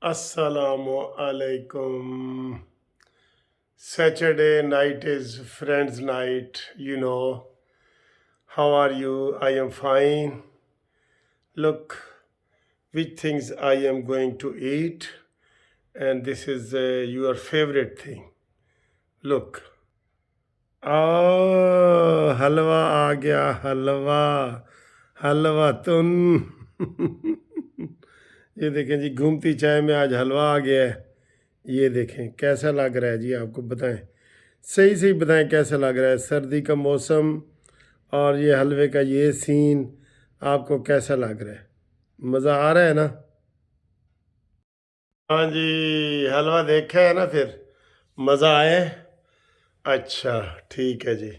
السلام علیکم. Saturday night is friends night, you know. How are you? I am fine. Look, which things I am going to eat, and this is your favorite thing. Look. حلوہ آ گیا. حلوہ تن. یہ دیکھیں جی، گھومتی چائے میں آج حلوہ آ گیا ہے. یہ دیکھیں کیسا لگ رہا ہے جی. آپ کو بتائیں، صحیح بتائیں کیسا لگ رہا ہے. سردی کا موسم اور یہ حلوے کا یہ سین آپ کو کیسا لگ رہا ہے؟ مزہ آ رہا ہے نا؟ ہاں جی، حلوہ دیکھا ہے نا، پھر مزہ آئے. اچھا ٹھیک ہے جی.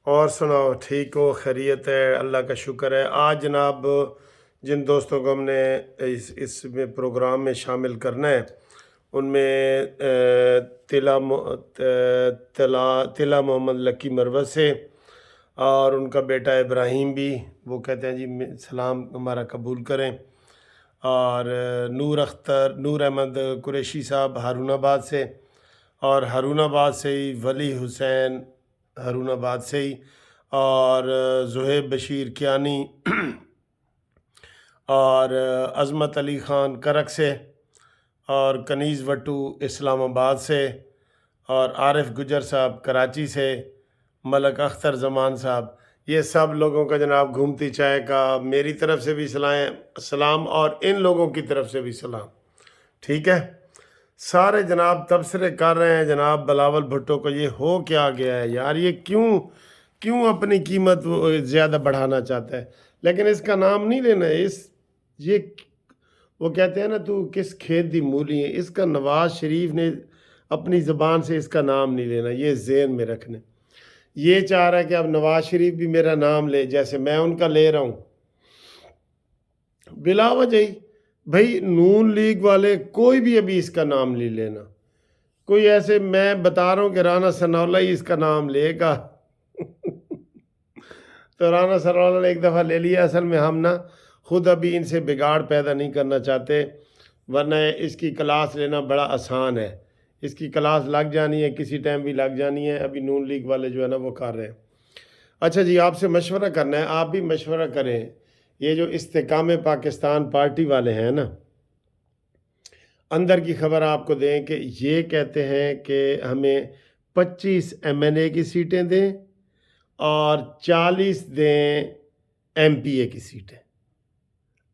اور سناؤ، ٹھیک ہو؟ خیریت ہے؟ اللہ کا شکر ہے. آج جناب جن دوستوں کو ہم نے اس میں پروگرام میں شامل کرنا ہے، ان میں تلا محمد لکی مروت سے، اور ان کا بیٹا ابراہیم بھی، وہ کہتے ہیں جی سلام ہمارا قبول کریں. اور نور احمد قریشی صاحب ہارون آباد سے، اور ہارون آباد سے ہی ولی حسین ہارون آباد سے ہی، اور زہیب بشیر کیانی اور عظمت علی خان کرک سے، اور کنیز وٹو اسلام آباد سے، اور عارف گجر صاحب کراچی سے، ملک اختر زمان صاحب. یہ سب لوگوں کا جناب گھومتی چائے کا میری طرف سے بھی سلام، اور ان لوگوں کی طرف سے بھی سلام. ٹھیک ہے. سارے جناب تبصرے کر رہے ہیں جناب بلاول بھٹو کو، یہ ہو کیا گیا ہے یار، یہ کیوں اپنی قیمت زیادہ بڑھانا چاہتا ہے. لیکن اس کا نام نہیں لینا ہے. یہ وہ کہتے ہیں نا، تو کس کھیت دی مولی ہے. اس کا نواز شریف نے اپنی زبان سے اس کا نام نہیں لینا، یہ ذہن میں رکھنے. یہ چاہ رہا ہے کہ اب نواز شریف بھی میرا نام لے جیسے میں ان کا لے رہا ہوں بلا وجہ ہی. بھائی نون لیگ والے کوئی بھی ابھی اس کا نام نہیں لینا. کوئی ایسے میں بتا رہا ہوں کہ رانا ثناءاللہ ہی اس کا نام لے گا. تو رانا ثناءاللہ نے ایک دفعہ لے لیا. اصل میں ہم نا خود ابھی ان سے بگاڑ پیدا نہیں کرنا چاہتے، ورنہ اس کی کلاس لینا بڑا آسان ہے. اس کی کلاس لگ جانی ہے، کسی ٹائم بھی لگ جانی ہے. ابھی نون لیگ والے جو ہے نا وہ کر رہے ہیں. اچھا جی، آپ سے مشورہ کرنا ہے، آپ بھی مشورہ کریں. یہ جو استحکام پاکستان پارٹی والے ہیں نا، اندر کی خبر آپ کو دیں کہ یہ کہتے ہیں کہ ہمیں 25 MNA کی سیٹیں دیں اور 40 دیں MPA کی سیٹیں.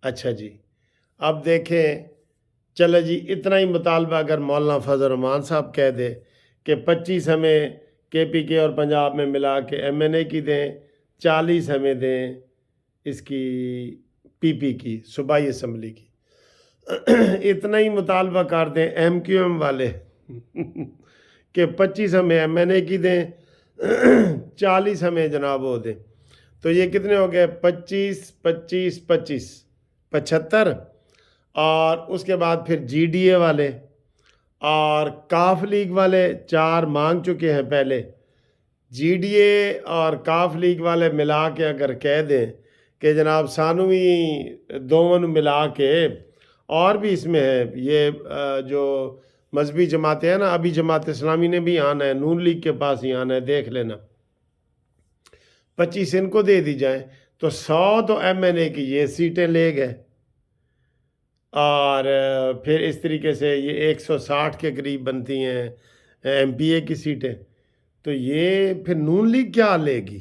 اچھا جی، اب دیکھیں، چلے جی اتنا ہی مطالبہ اگر مولانا فضل الرحمان صاحب کہہ دے کہ 25 ہمیں KPK اور پنجاب میں ملا کے MNA کی دیں، 40 ہمیں دیں اس کی PP کی صوبائی اسمبلی کی، اتنا ہی مطالبہ کر دیں MQM والے کہ 25 ہمیں MNA کی دیں، 40 ہمیں جناب وہ دیں. تو یہ کتنے ہو گئے؟ 25 25 25 75. اور اس کے بعد پھر GDA والے اور کاف لیگ والے 4 مانگ چکے ہیں پہلے. GDA اور کاف لیگ والے ملا کے اگر کہہ دیں کہ جناب سانوی دونوں ملا کے، اور بھی اس میں ہے یہ جو مذہبی جماعتیں ہیں نا، ابھی جماعت اسلامی نے بھی آنا ہے، نون لیگ کے پاس ہی آنا ہے، دیکھ لینا. 25 ان کو دے دی جائیں تو 100 تو MNA کی یہ سیٹیں لے گئے. اور پھر اس طریقے سے یہ 160 کے قریب بنتی ہیں MPA کی سیٹیں. تو یہ پھر نون لیگ کیا لے گی؟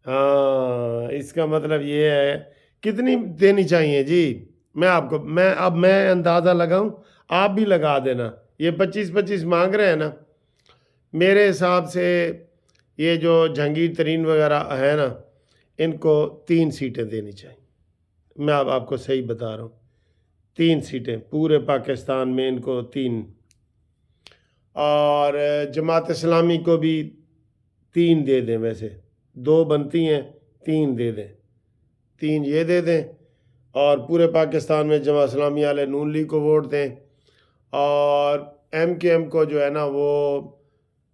ہاں، اس کا مطلب یہ ہے کتنی دینی چاہیے جی. میں اندازہ لگاؤں، آپ بھی لگا دینا. یہ 25 مانگ رہے ہیں نا، میرے حساب سے یہ جو جہانگیر ترین وغیرہ ہے نا، ان کو 3 سیٹیں دینی چاہیے. میں اب آپ کو صحیح بتا رہا ہوں، 3 سیٹیں پورے پاکستان میں ان کو 3. اور جماعت اسلامی کو بھی 3 دے دیں. ویسے 2 بنتی ہیں، 3 دے دیں. 3 یہ دے دیں، اور پورے پاکستان میں جماعت اسلامی والے نون لیگ کو ووٹ دیں، اور MKM کو جو ہے نا وہ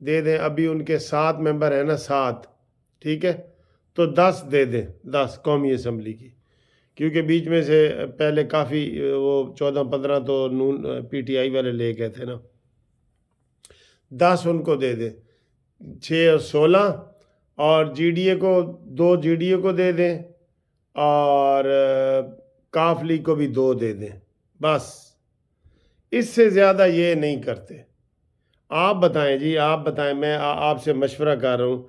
دے دیں. ابھی ان کے 7 ممبر ہیں نا، 7. ٹھیک ہے، تو 10 دے دیں، 10 قومی اسمبلی کی. کیونکہ بیچ میں سے پہلے کافی وہ 14-15 تو نون پی ٹی آئی والے لے گئے تھے نا، 10 ان کو دے دیں، 6 اور 16، اور جی ڈی اے کو 2 جی ڈی اے کو دے دیں، اور کاف لیگ کو بھی 2 دے دیں، بس اس سے زیادہ یہ نہیں کرتے۔ آپ بتائیں جی، آپ بتائیں، میں آپ سے مشورہ کر رہا ہوں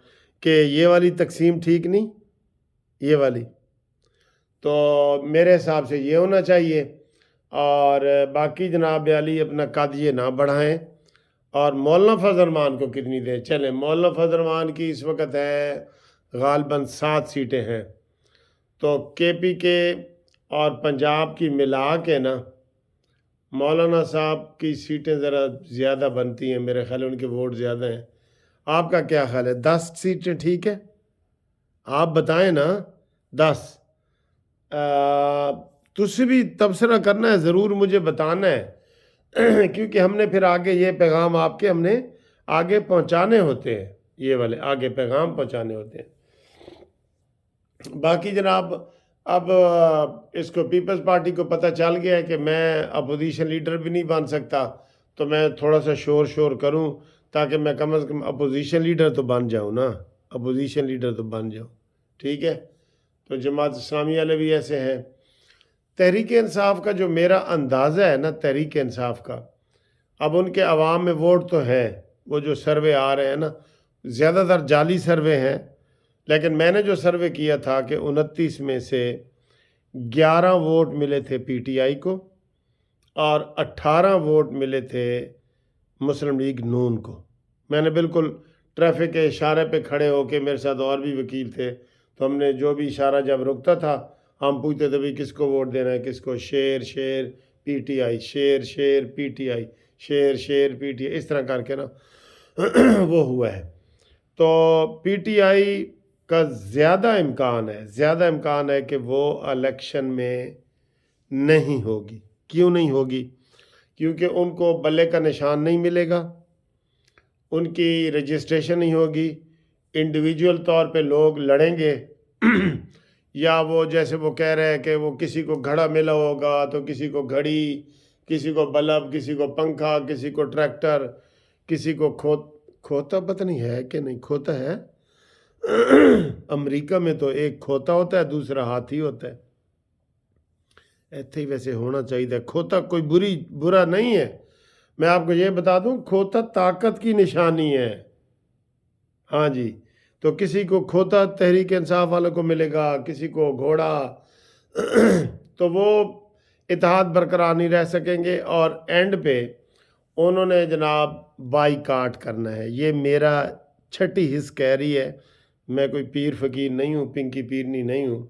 کہ یہ والی تقسیم ٹھیک نہیں، یہ والی تو میرے حساب سے یہ ہونا چاہیے۔ اور باقی جناب علی اپنا قد یہ نہ بڑھائیں، اور مولانا فضل الرحمان کو کتنی دیں؟ چلیں، مولانا فضل الرحمان کی اس وقت ہے غالباً 7 سیٹیں ہیں، تو کے پی کے اور پنجاب کی ملا کے نا مولانا صاحب کی سیٹیں ذرا زیادہ بنتی ہیں، میرے خیال ان کے ووٹ زیادہ ہیں۔ آپ کا کیا خیال ہے؟ 10 سیٹیں ٹھیک ہے؟ آپ بتائیں نا۔ 10 تجھ بھی تبصرہ کرنا ہے، ضرور مجھے بتانا ہے کیونکہ ہم نے پھر آگے یہ پیغام آپ کے ہم نے آگے پہنچانے ہوتے ہیں، یہ والے آگے پیغام پہنچانے ہوتے ہیں۔ باقی جناب اب اس کو پیپلز پارٹی کو پتہ چل گیا ہے کہ میں اپوزیشن لیڈر بھی نہیں بن سکتا، تو میں تھوڑا سا شور کروں تاکہ میں کم از کم اپوزیشن لیڈر تو بن جاؤں نا، اپوزیشن لیڈر تو بن جاؤں، ٹھیک ہے؟ تو جماعت اسلامی والے بھی ایسے ہیں۔ تحریک انصاف کا جو میرا اندازہ ہے نا، تحریک انصاف کا، اب ان کے عوام میں ووٹ تو ہیں، وہ جو سروے آ رہے ہیں نا زیادہ تر جعلی سروے ہیں، لیکن میں نے جو سروے کیا تھا کہ 29 میں سے 11 ووٹ ملے تھے پی ٹی آئی کو، اور 18 ووٹ ملے تھے مسلم لیگ نون کو۔ میں نے بالکل ٹریفک کے اشارے پہ کھڑے ہو کے، میرے ساتھ اور بھی وکیل تھے، تو ہم نے جو بھی اشارہ جب رکتا تھا ہم پوچھتے تھے بھائی کس کو ووٹ دینا ہے، کس کو، شیر پی ٹی آئی، شیر پی ٹی آئی، شیر پی ٹی آئی، اس طرح کر کے نا وہ ہوا ہے۔ تو پی ٹی آئی کا زیادہ امکان ہے کہ وہ الیکشن میں نہیں ہوگی۔ کیوں نہیں ہوگی؟ کیونکہ ان کو بلے کا نشان نہیں ملے گا، ان کی رجسٹریشن نہیں ہوگی، انڈیویجول طور پہ لوگ لڑیں گے یا وہ جیسے وہ کہہ رہے ہیں کہ وہ کسی کو گھڑا ملا ہوگا تو کسی کو گھڑی، کسی کو بلب، کسی کو پنکھا، کسی کو ٹریکٹر، کسی کو کھوتا، پتہ نہیں ہے کہ نہیں کھوتا ہے امریکہ میں تو ایک کھوتا ہوتا ہے، دوسرا ہاتھی ہوتا ہے، ایتھے ہی ویسے ہونا چاہیے۔ کھوتا کوئی برا نہیں ہے، میں آپ کو یہ بتا دوں کھوتا طاقت کی نشانی ہے، ہاں جی۔ تو کسی کو کھوتا تحریک انصاف والوں کو ملے گا، کسی کو گھوڑا تو وہ اتحاد برقرار نہیں رہ سکیں گے، اور اینڈ پہ انہوں نے جناب بائی کاٹ کرنا ہے۔ یہ میرا چھٹی حص کہہ رہی ہے، میں کوئی پیر فقیر نہیں ہوں، پنکی پیرنی نہیں ہوں،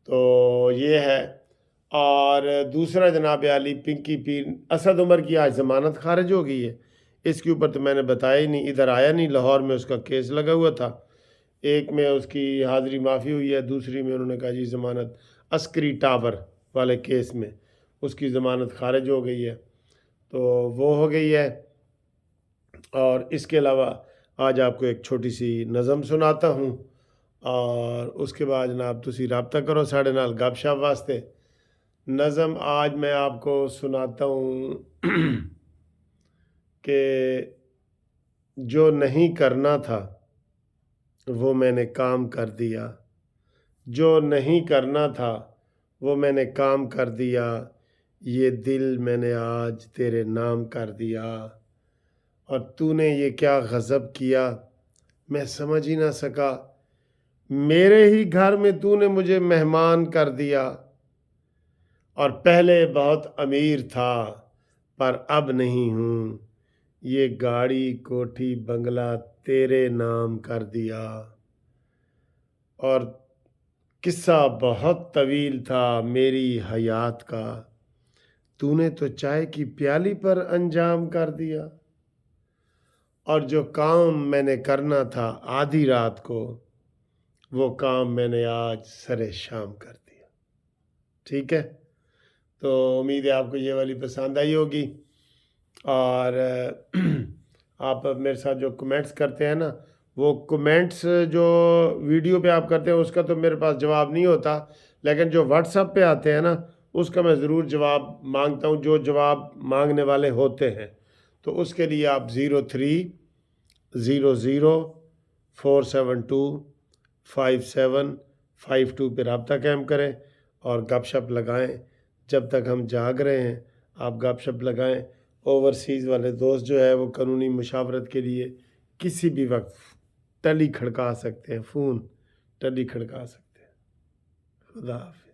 تو یہ ہے۔ اور دوسرا جناب علی پنکی پیر اسد عمر کی آج ضمانت خارج ہو گئی ہے، اس کے اوپر تو میں نے بتایا ہی نہیں، ادھر آیا نہیں، لاہور میں اس کا کیس لگا ہوا تھا، ایک میں اس کی حاضری معافی ہوئی ہے، دوسری میں انہوں نے کہا جی ضمانت عسکری ٹاور والے کیس میں اس کی ضمانت خارج ہو گئی ہے، تو وہ ہو گئی ہے۔ اور اس کے علاوہ آج آپ کو ایک چھوٹی سی نظم سناتا ہوں، اور اس کے بعد جناب تسی رابطہ کرو ساڑھے نال گپ شپ واسطے۔ نظم آج میں آپ کو سناتا ہوں کہ جو نہیں کرنا تھا وہ میں نے کام کر دیا، جو نہیں کرنا تھا وہ میں نے کام کر دیا، یہ دل میں نے آج تیرے نام کر دیا، اور تو نے یہ کیا غضب کیا میں سمجھ ہی نہ سکا، میرے ہی گھر میں تو نے مجھے مہمان کر دیا، اور پہلے بہت امیر تھا پر اب نہیں ہوں، یہ گاڑی کوٹھی بنگلہ تیرے نام کر دیا۔ اور قصہ بہت طویل تھا میری حیات کا، تو نے تو چائے کی پیالی پر انجام کر دیا، اور جو کام میں نے کرنا تھا آدھی رات کو وہ کام میں نے آج سرے شام کر دیا۔ ٹھیک ہے، تو امید ہے آپ کو یہ والی پسند آئی ہوگی، اور آپ میرے ساتھ جو کمنٹس کرتے ہیں نا، وہ کمنٹس جو ویڈیو پہ آپ کرتے ہیں اس کا تو میرے پاس جواب نہیں ہوتا، لیکن جو واٹس ایپ پہ آتے ہیں نا اس کا میں ضرور جواب مانگتا ہوں، جو جواب مانگنے والے ہوتے ہیں، تو اس کے لیے آپ 030047257552 پہ رابطہ قائم کریں اور گپ شپ لگائیں۔ جب تک ہم جاگ رہے ہیں آپ گپ شپ لگائیں۔ اوورسیز والے دوست جو ہے وہ قانونی مشاورت کے لیے کسی بھی وقت ٹلی کھڑکا سکتے ہیں، فون ٹلی کھڑکا سکتے ہیں۔ خدا حافظ۔